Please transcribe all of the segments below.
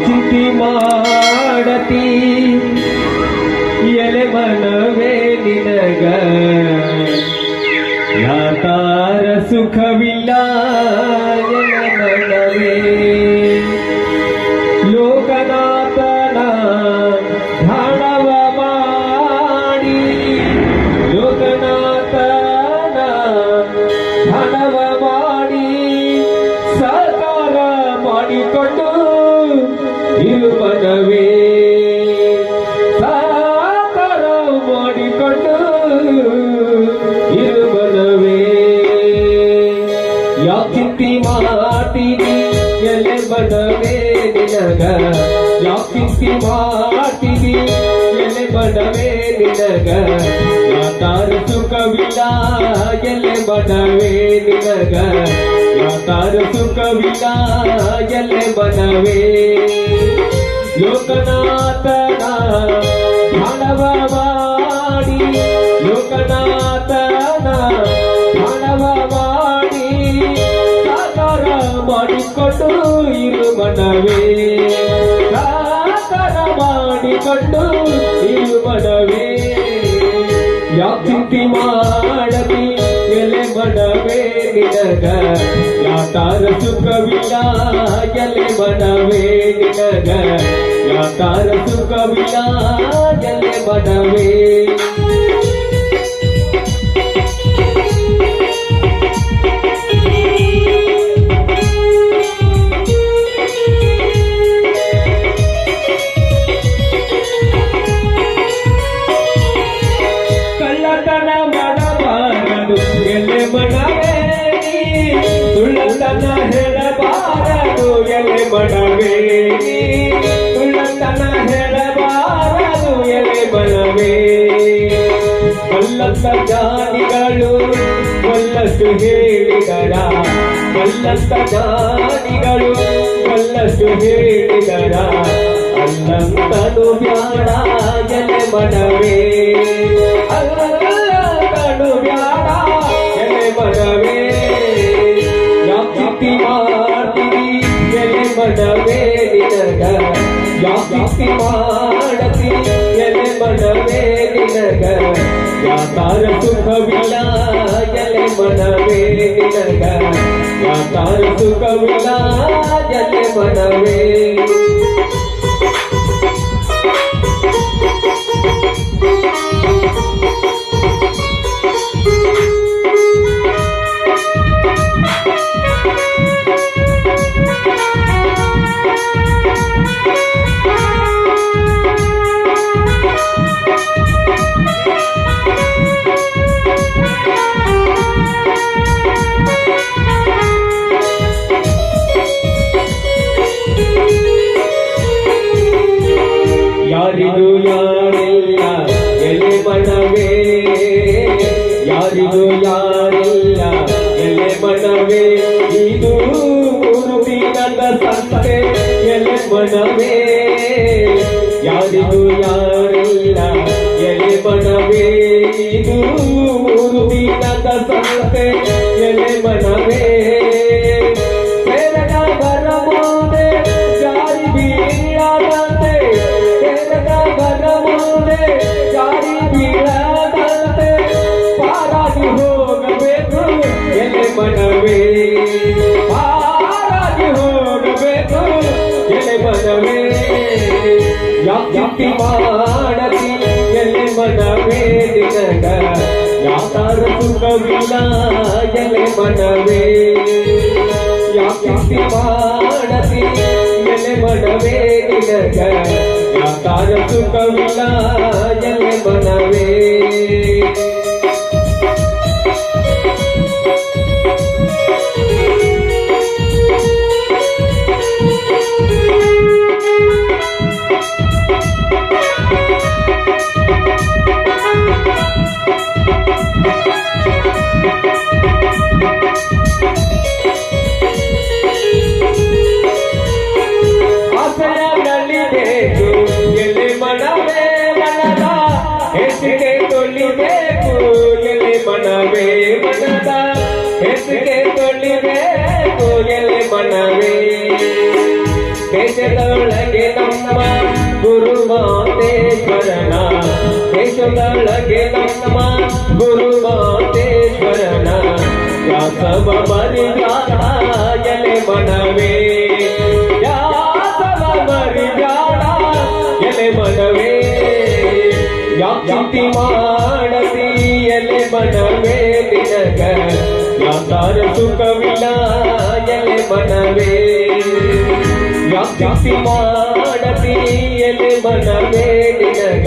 ಚಿಂತೆ ಮಾಡತಿ ಎಲೆ ಮನವೇ ನಿನಗ ಯಾತಾರ ಸುಖವಿಲ್ಲ ಎಲೆ ಮನವೇ ಲೋಕನಾಥನ ಧ್ಯಾನವ ಮಾಡಿ ಲೋಕನಾಥನ ಧ್ಯಾನವ ಮಾಡಿ ಸಾಕಾರ ಮಾಡಿಕೊಂಡು ಇರುವನವೇ ಸಾಕಾರ ಮಾಡಿಕೊಂಡು ಇರುವನವೇ ಯಾಕಿಂತಿ ಮಾಡ್ತೀನಿ ಎಲೆ ಬಡವೇ ನಿನಗ ಯಾಕಿಂತಿ ಮಾಡ್ತೀನಿ ಎಲೆ ಬಡವೇ ನಿನಗ ಯಾತಾರ ಸುಖವಿಲ್ಲ ಎಲೆ ಬಡವೇ ನಿನಗ ಯಾತಾರ ಸುಖವಿಲ್ಲ ಎಲೆ ಬಡವೇ ಲೋಕನಾಥನ ಧ್ಯಾನವ ಮಾಡಿ ಲೋಕನಾಥನ ಧ್ಯಾನವ ಮಾಡಿ ಸಾಕಾರ ಮಾಡಿಕೊಂಡು ಇರುವನವೇ ಸಾಕಾರ ಮಾಡಿಕೊಂಡು ಇರುವನವೇ ಯಾಕಿಂತಿ ಮಾಡತಿ ಎಲೆ ಬಡವೇ ನಿನಗ ಯಾತಾರ ಸುಖವಿಲ್ಲ ಎಲೆ ಬಡವೇ ನಿನಗ ಯಾತಾರ ಸುಖವಿಲ್ಲ ಎಲೆ ಬಡವೇ ಕಳ್ಳತನ ಮಾಡಬಾರದು ಎಲೆ ಬಡವೇ ಸುಳ್ಳತನ ಹೇಳಬಾರದು ಎಲೆ ಬಡವೇ ಸುಳ್ಳತನ ಹೇಳಬಾರದು ಎಲೆ ಬಡವೇ ಬಲ್ಲಂತ ಜ್ಞಾನಿಗಳು ಬಲ್ಲಷ್ಟು ಹೇಳಿದರ ಬಲ್ಲಂತ ಜ್ಞಾನಿಗಳು ಬಲ್ಲಷ್ಟು ಹೇಳಿದರ ಅಲ್ಲಂತನು ಬ್ಯಾಡ ಎಲೆ ಬಡವೇ ಅಲ್ಲಂತನು ಬ್ಯಾಡ ಎಲೆ ಬಡವೇ ಯಾಕಿಂತಿ ಮಾಡ್ತೀನಿ ಎಲೆ ಬಡವೇ ನಿನಗ ಯಾಕಿಂತಿ ಮಾಡತೀನಿ ಎಲೆ ಬಡವೇ ನಿನಗ ಯಾತಾರ ಸುಖವಿಲ್ಲ ಎಲೆ ಬಡವೇ ನಿನಗ ಯಾತಾರ ಸುಖವಿಲ್ಲ ಎಲೆ ಬಡವೇ ಯಾರಿಗೂ ಯಾರಿಲ್ಲ ಎಲೆ ಬಡವೇ ಯಾರಿಗೂ ಯಾರಿಲ್ಲ ಎಲೆ ಬಡವೇ ಇದು ಗುರುವಿನದ ಸಂತೆ ಎಲೆ ಬಡವೇ ಯಾರಿಗೂ ಯಾರಿಲ್ಲ ಎಲೆ ಬಡವೇ ಇದು ಗುರುವಿನದ ಸಂತೆ ಎಲೆ ಬಡವೇ ಬರಬಹುದೇ ಜಾರಿ ಬೀಳದಂತೆ ಬರಬಹುದೇ ಜಾರಿ ಬೀಳದಂತೆ ಪಾರಾಗಿ ಹೋಗಬೇಕು ಎಲೆ ಬಡವೇ ಪಾರಾಗಿ ಹೋಗಬೇಕು ಎಲೆ ಬಡವೇ ಯಾಕಿಂತಿ ಮಾಡತಿ ಎಲೆ ಬಡವೇ ನಿನಗ ಯಾತಾರ ಸುಖವಿಲ್ಲ ಎಲೆ ಬಡವೇ ಯಾಕಿಂತಿ ಮಾಡತಿ ಎಲೆ ಬಡವೇ ನಿನಗ ಯಾತಾರ ಸುಖವಿಲ್ಲ ಎಲೆ ಬಡವೇ ಹೆಸರಿಗೆ ತೊಳಿಬೇಕು ಎಲೆ ಮನವೇ ದೇಶದೊಳಗೆ ನಮ್ಮ ಗುರುಮಾತೇಶ್ವರನ ದೇಶದೊಳಗೆ ನಮ್ಮ ಗುರುಮಾತೇಶ್ವರನ ಯಾಸವ ಮರಿಯಾದ ಎಲೆ ಮನವೇ ಯಾಸವ ಮರಿಯಾದ ಎಲೆ ಮನವೇ ಯಾಕಿ ಮಾಡತಿ ಎಲೆ ಮನವೇ ನಿನಗ ಯಾತಾರ ಸುಖವಿಲ್ಲ ಎಲೆ ಮನವೇ ಯಾಕಿ ಮಾಡತಿ ಎಲೆ ಮನವೇ ನಿನಗ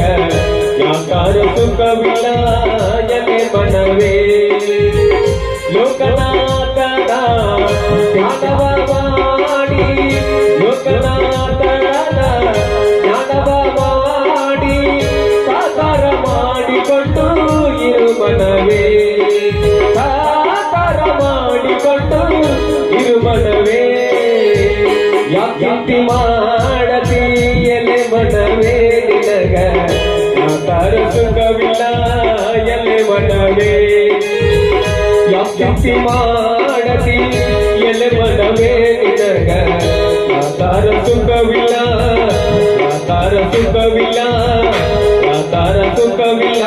ಯಾತಾರ ಸುಖವಿಲ್ಲ ಎಲೆ ಮನವೇ ಲೋಕನಾಥನ ಧ್ಯಾನವ ಮಾಡಿ ಲೋಕನಾಥನ ಧ್ಯಾನವ ಮಾಡಿ ಸಾಕಾರ ಮಾಡಿಕೊಂಡು ಇರು ಮನವೇ ಸಾಕಾರ ಮಾಡಿಕೊಂಡು ಇರು ಮನವೇ ಯಾಕಿ ಮಾಡತಿ ಎಲೆ ಮನವೇ ನಿನಗ ಯಾತಾರ ಸುಖವಿಲ್ಲ ಎಲೆ ಮನವೇ ಯಾಕಿ ಮಾಡತಿ ಎಲೆ ಮನವೇ ನಿನಗ ಯಾತಾರ ಸುಖವಿಲ್ಲ ಯಾತಾರ ಸುಖವಿಲ್ಲ ಯಾತಾರ ಸುಖವಿಲ್ಲ